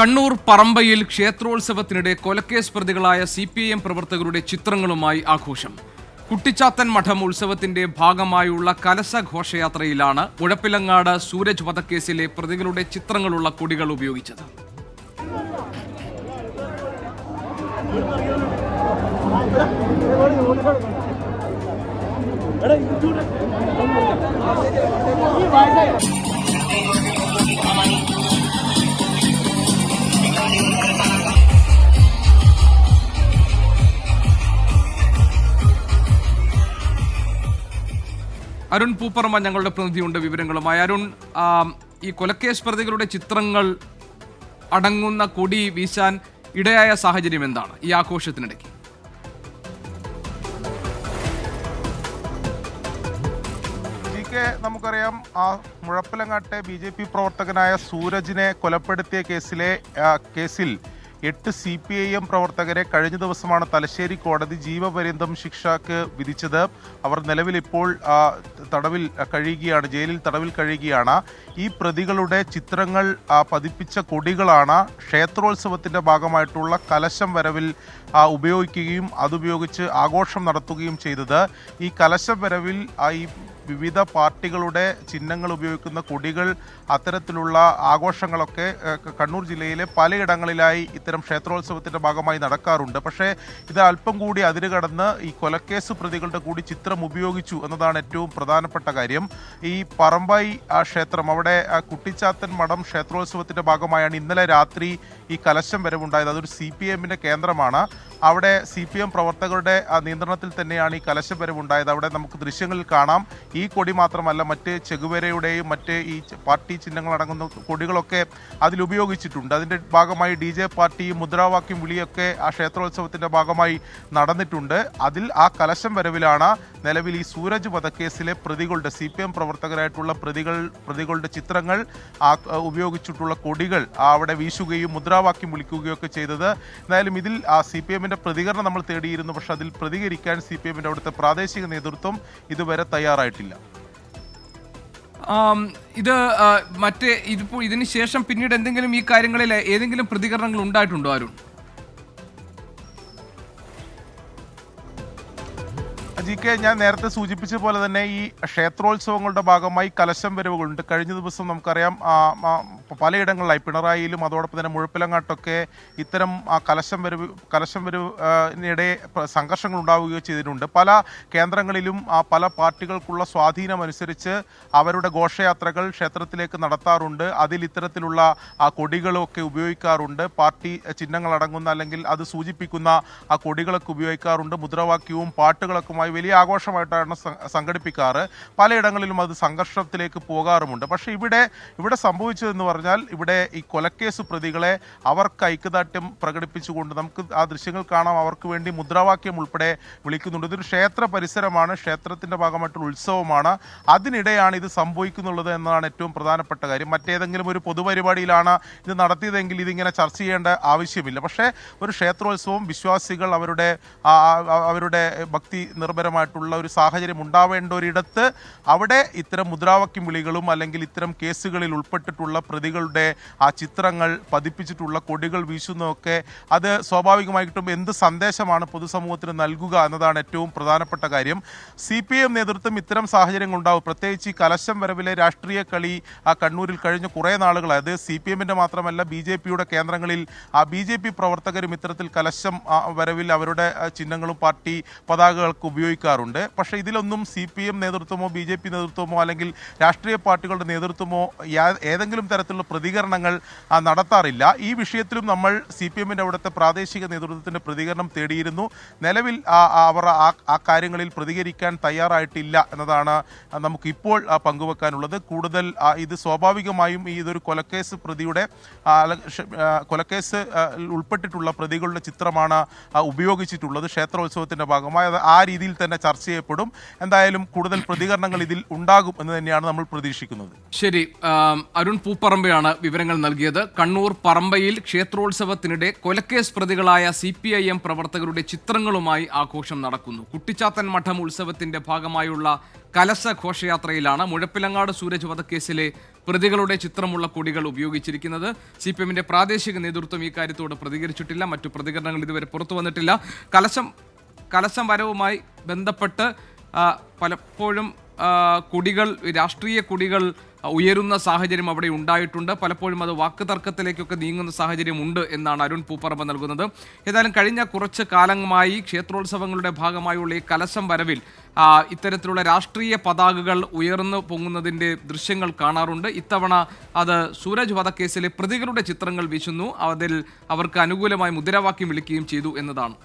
കണ്ണൂർ പറമ്പയിൽ ക്ഷേത്രോത്സവത്തിനിടെ കൊലക്കേസ് പ്രതികളായ CPIM പ്രവർത്തകരുടെ ചിത്രങ്ങളുമായി ആഘോഷം. കുട്ടിച്ചാത്തൻ മഠം ഉത്സവത്തിന്റെ ഭാഗമായുള്ള കലശ ഘോഷയാത്രയിലാണ് മുഴപ്പിലങ്ങാട് സൂരജ് വധക്കേസിലെ പ്രതികളുടെ ചിത്രങ്ങളുള്ള കൊടികൾ ഉപയോഗിച്ചത്. അരുൺ പൂപ്പറമ്പ ഞങ്ങളുടെ പ്രതിനിധിയുണ്ട് വിവരങ്ങളുമായി. അരുൺ, ഈ കൊലക്കേസ് പ്രതികളുടെ ചിത്രങ്ങൾ അടങ്ങുന്ന കൊടി വീശാൻ ഇടയായ സാഹചര്യം എന്താണ് ഈ ആഘോഷത്തിനിടയ്ക്ക്? നമുക്കറിയാം, മുഴപ്പിലങ്ങാട്ടെ BJP പ്രവർത്തകനായ സൂരജിനെ കൊലപ്പെടുത്തിയ കേസിൽ 8 CPIM പ്രവർത്തകരെ കഴിഞ്ഞ ദിവസമാണ് തലശ്ശേരി കോടതി ജീവപര്യന്തം ശിക്ഷക്ക് വിധിച്ചത്. അവർ നിലവിൽ ഇപ്പോൾ ജയിലിൽ തടവിൽ കഴിയുകയാണ്. ഈ പ്രതികളുടെ ചിത്രങ്ങൾ പതിപ്പിച്ച കൊടികളാണ് ക്ഷേത്രോത്സവത്തിന്റെ ഭാഗമായിട്ടുള്ള കലശം വരവിൽ ഉപയോഗിക്കുകയും അതുപയോഗിച്ച് ആഘോഷം നടത്തുകയും ചെയ്തത്. ഈ കലശം വരവിൽ ഈ വിവിധ പാർട്ടികളുടെ ചിഹ്നങ്ങൾ ഉപയോഗിക്കുന്ന കൊടികൾ, അത്തരത്തിലുള്ള ആഘോഷങ്ങളൊക്കെ കണ്ണൂർ ജില്ലയിലെ പലയിടങ്ങളിലായി ഇത്തരം ക്ഷേത്രോത്സവത്തിന്റെ ഭാഗമായി നടക്കാറുണ്ട്. പക്ഷേ ഇത് അല്പം കൂടി അതിരുകടന്ന് ഈ കൊലക്കേസ് പ്രതികളുടെ കൂടി ചിത്രം ഉപയോഗിച്ചു എന്നതാണ് ഏറ്റവും പ്രധാനപ്പെട്ട കാര്യം. ഈ പറമ്പായി ക്ഷേത്രം, അവിടെ കുട്ടിച്ചാത്തൻ മഠം ക്ഷേത്രോത്സവത്തിന്റെ ഭാഗമായാണ് ഇന്നലെ രാത്രി ഈ കലശം വരവുണ്ടായത്. അതൊരു CPIMന്റെ കേന്ദ്രമാണ്. അവിടെ CPIM പ്രവർത്തകരുടെ നിയന്ത്രണത്തിൽ തന്നെയാണ് ഈ കലശം വരവുണ്ടായത്. അവിടെ നമുക്ക് ദൃശ്യങ്ങളിൽ കാണാം, ഈ കൊടി മാത്രമല്ല മറ്റ് ചെഗുവേരയുടെയും മറ്റ് ഈ പാർട്ടി ചിഹ്നങ്ങൾ അടങ്ങുന്ന കൊടികളൊക്കെ അതിൽ ഉപയോഗിച്ചിട്ടുണ്ട്. അതിൻ്റെ ഭാഗമായി DJ പാർട്ടിയും മുദ്രാവാക്യം വിളിയൊക്കെ ആ ക്ഷേത്രോത്സവത്തിൻ്റെ ഭാഗമായി നടന്നിട്ടുണ്ട്. അതിൽ ആ കലശം വരവിലാണ് നിലവിൽ ഈ സൂരജ് വധക്കേസിലെ പ്രതികളുടെ CPIM പ്രവർത്തകരായിട്ടുള്ള പ്രതികളുടെ ചിത്രങ്ങൾ ഉപയോഗിച്ചിട്ടുള്ള കൊടികൾ അവിടെ വീശുകയും മുദ്രാവാക്യം വിളിക്കുകയും ഒക്കെ ചെയ്തത്. എന്തായാലും ഇതിൽ CPIMന്റെ പ്രതികരണം നമ്മൾ തേടിയിരുന്നു. പക്ഷെ അതിൽ പ്രതികരിക്കാൻ CPIMന്റെ അവിടുത്തെ പ്രാദേശിക നേതൃത്വം ഇതുവരെ തയ്യാറായിട്ടില്ല. ഇതിന് ശേഷം പിന്നീട് എന്തെങ്കിലും ഈ കാര്യങ്ങളിൽ ഏതെങ്കിലും പ്രതികരണങ്ങൾ ഉണ്ടായിട്ടുണ്ടോ അരുൺ? ഞാൻ നേരത്തെ സൂചിപ്പിച്ച പോലെ തന്നെ ഈ ക്ഷേത്രോത്സവങ്ങളുടെ ഭാഗമായി കലശം വരവുകളുണ്ട്. കഴിഞ്ഞ ദിവസം നമുക്കറിയാം, പലയിടങ്ങളിലായി പിണറായിയിലും അതോടൊപ്പം തന്നെ മുഴപ്പിലങ്ങാട്ടൊക്കെ ഇത്തരം കലശം വരവിനിടെ സംഘർഷങ്ങൾ ഉണ്ടാവുകയോ ചെയ്തിട്ടുണ്ട്. പല കേന്ദ്രങ്ങളിലും പല പാർട്ടികൾക്കുള്ള സ്വാധീനമനുസരിച്ച് അവരുടെ ഘോഷയാത്രകൾ ക്ഷേത്രത്തിലേക്ക് നടത്താറുണ്ട്. അതിൽ ഇത്തരത്തിലുള്ള കൊടികളൊക്കെ ഉപയോഗിക്കാറുണ്ട്. പാർട്ടി ചിഹ്നങ്ങൾ അടങ്ങുന്ന അല്ലെങ്കിൽ അത് സൂചിപ്പിക്കുന്ന ആ കൊടികളൊക്കെ ഉപയോഗിക്കാറുണ്ട്. മുദ്രാവാക്യവും പാട്ടുകളൊക്കെയുമായി വലിയ ആഘോഷമായിട്ടാണ് സംഘടിപ്പിക്കാറ്. പലയിടങ്ങളിലും അത് സംഘർഷത്തിലേക്ക് പോകാറുമുണ്ട്. പക്ഷേ ഇവിടെ സംഭവിച്ചതെന്ന് പറഞ്ഞാൽ, ഇവിടെ ഈ കൊലക്കേസ് പ്രതികളെ അവർക്ക് ഐക്യദാർഢ്യം പ്രകടിപ്പിച്ചുകൊണ്ട് നമുക്ക് ആ ദൃശ്യങ്ങൾ കാണാം. അവർക്ക് വേണ്ടി മുദ്രാവാക്യം ഉൾപ്പെടെ വിളിക്കുന്നുണ്ട്. ഇതൊരു ക്ഷേത്ര പരിസരമാണ്, ക്ഷേത്രത്തിന്റെ ഭാഗമായിട്ടുള്ള ഉത്സവമാണ്. അതിനിടെയാണ് ഇത് സംഭവിക്കുന്നുള്ളത് എന്നതാണ് ഏറ്റവും പ്രധാനപ്പെട്ട കാര്യം. മറ്റേതെങ്കിലും ഒരു പൊതുപരിപാടിയിലാണ് ഇത് നടത്തിയതെങ്കിൽ ഇതിങ്ങനെ ചർച്ച ചെയ്യേണ്ട ആവശ്യമില്ല. പക്ഷേ ഒരു ക്ഷേത്രോത്സവം, വിശ്വാസികൾ അവരുടെ ഭക്തി നിർഭരമായിട്ടുള്ള ഒരു സാഹചര്യം ഉണ്ടാവേണ്ട ഒരിടത്ത് അവിടെ ഇത്തരം മുദ്രാവാക്യം വിളികളും അല്ലെങ്കിൽ ഇത്തരം കേസുകളിൽ ഉൾപ്പെട്ടിട്ടുള്ള പ്രതികളുടെ ആ ചിത്രങ്ങൾ പതിപ്പിച്ചിട്ടുള്ള കൊടികൾ വീശുന്നതൊക്കെ അത് സ്വാഭാവികമായിട്ടും എന്ത് സന്ദേശമാണ് പൊതുസമൂഹത്തിന് നൽകുക എന്നതാണ് ഏറ്റവും പ്രധാനപ്പെട്ട കാര്യം. CPIM നേതൃത്വം ഇത്തരം സാഹചര്യങ്ങൾ ഉണ്ടാവും. പ്രത്യേകിച്ച് ഈ കലശം വരവിലെ രാഷ്ട്രീയ കളി കണ്ണൂരിൽ കഴിഞ്ഞ കുറേ നാളുകളായി, അത് CPIMന്റെ മാത്രമല്ല BJPയുടെ കേന്ദ്രങ്ങളിൽ BJP പ്രവർത്തകരും ഇത്തരത്തിൽ കലശം വരവിൽ അവരുടെ ചിഹ്നങ്ങളും പാർട്ടി പതാകകൾക്ക് ഉപയോഗിക്കാറുണ്ട്. പക്ഷേ ഇതിലൊന്നും CPIM നേതൃത്വമോ BJP നേതൃത്വമോ അല്ലെങ്കിൽ രാഷ്ട്രീയ പാർട്ടികളുടെ നേതൃത്വമോ ഏതെങ്കിലും തരത്തിലുള്ള പ്രതികരണങ്ങൾ നടത്താറില്ല. ഈ വിഷയത്തിലും നമ്മൾ CPIMന്റെ അവിടുത്തെ പ്രാദേശിക നേതൃത്വത്തിൻ്റെ പ്രതികരണം തേടിയിരുന്നു. നിലവിൽ അവർ ആ കാര്യങ്ങളിൽ പ്രതികരിക്കാൻ തയ്യാറായിട്ടില്ല എന്നതാണ് നമുക്കിപ്പോൾ പങ്കുവെക്കാനുള്ളത്. കൂടുതൽ ഇത് സ്വാഭാവികമായും ഇതൊരു കൊലക്കേസ് പ്രതിയുടെ കൊലക്കേസ് ഉൾപ്പെട്ടിട്ടുള്ള പ്രതികളുടെ ചിത്രമാണ് ഉപയോഗിച്ചിട്ടുള്ളത് ക്ഷേത്രോത്സവത്തിൻ്റെ ഭാഗമായി. അത് ആ രീതിയിൽ തന്നെ ചർച്ച ചെയ്യപ്പെടും. എന്തായാലും കൂടുതൽ പ്രതികരണങ്ങൾ ഇതിൽ ഉണ്ടാകും എന്ന് തന്നെയാണ് നമ്മൾ പ്രതീക്ഷിക്കുന്നത്. ശരി, അരുൺ പൂപ്പറമ്പയാണ് വിവരങ്ങൾ നൽകിയത്. കണ്ണൂർ പറമ്പയിൽ ക്ഷേത്രോത്സവത്തിനിടെ കൊലക്കേസ് പ്രതികളായ CPIM പ്രവർത്തകരുടെ ചിത്രങ്ങളുമായി ആഘോഷം നടക്കുന്നു. കുട്ടിച്ചാത്തൻ മഠം ഉത്സവത്തിന്റെ ഭാഗമായുള്ള കലശ ഘോഷയാത്രയിലാണ് മുഴപ്പിലങ്ങാട് സൂരജ് വധക്കേസിലെ പ്രതികളുടെ ചിത്രമുള്ള കൊടികൾ ഉപയോഗിച്ചിരിക്കുന്നത്. CPM-ന്റെ പ്രാദേശിക നേതൃത്വം ഈ കാര്യത്തോട് പ്രതികരിച്ചിട്ടില്ല. മറ്റു പ്രതികരണങ്ങൾ ഇതുവരെ പുറത്തു വന്നിട്ടില്ല. കലശം വരവുമായി ബന്ധപ്പെട്ട് പലപ്പോഴും കൊടികൾ, രാഷ്ട്രീയ കൊടികൾ ഉയരുന്ന സാഹചര്യം അവിടെ ഉണ്ടായിട്ടുണ്ട്. പലപ്പോഴും അത് വാക്ക് തർക്കത്തിലേക്കൊക്കെ നീങ്ങുന്ന സാഹചര്യം ഉണ്ട് എന്നാണ് അരുൺ പൂപ്പറമ്പ് നൽകുന്നത്. ഏതായാലും കഴിഞ്ഞ കുറച്ച് കാലമായി ക്ഷേത്രോത്സവങ്ങളുടെ ഭാഗമായുള്ള ഈ കലശം വരവിൽ ഇത്തരത്തിലുള്ള രാഷ്ട്രീയ പതാകകൾ ഉയർന്നു പൊങ്ങുന്നതിൻ്റെ ദൃശ്യങ്ങൾ കാണാറുണ്ട്. ഇത്തവണ അത് സൂരജ് വധക്കേസിലെ പ്രതികളുടെ ചിത്രങ്ങൾ വീശുന്നു, അതിൽ അവർക്ക് അനുകൂലമായി മുദ്രാവാക്യം വിളിക്കുകയും ചെയ്തു എന്നതാണ്.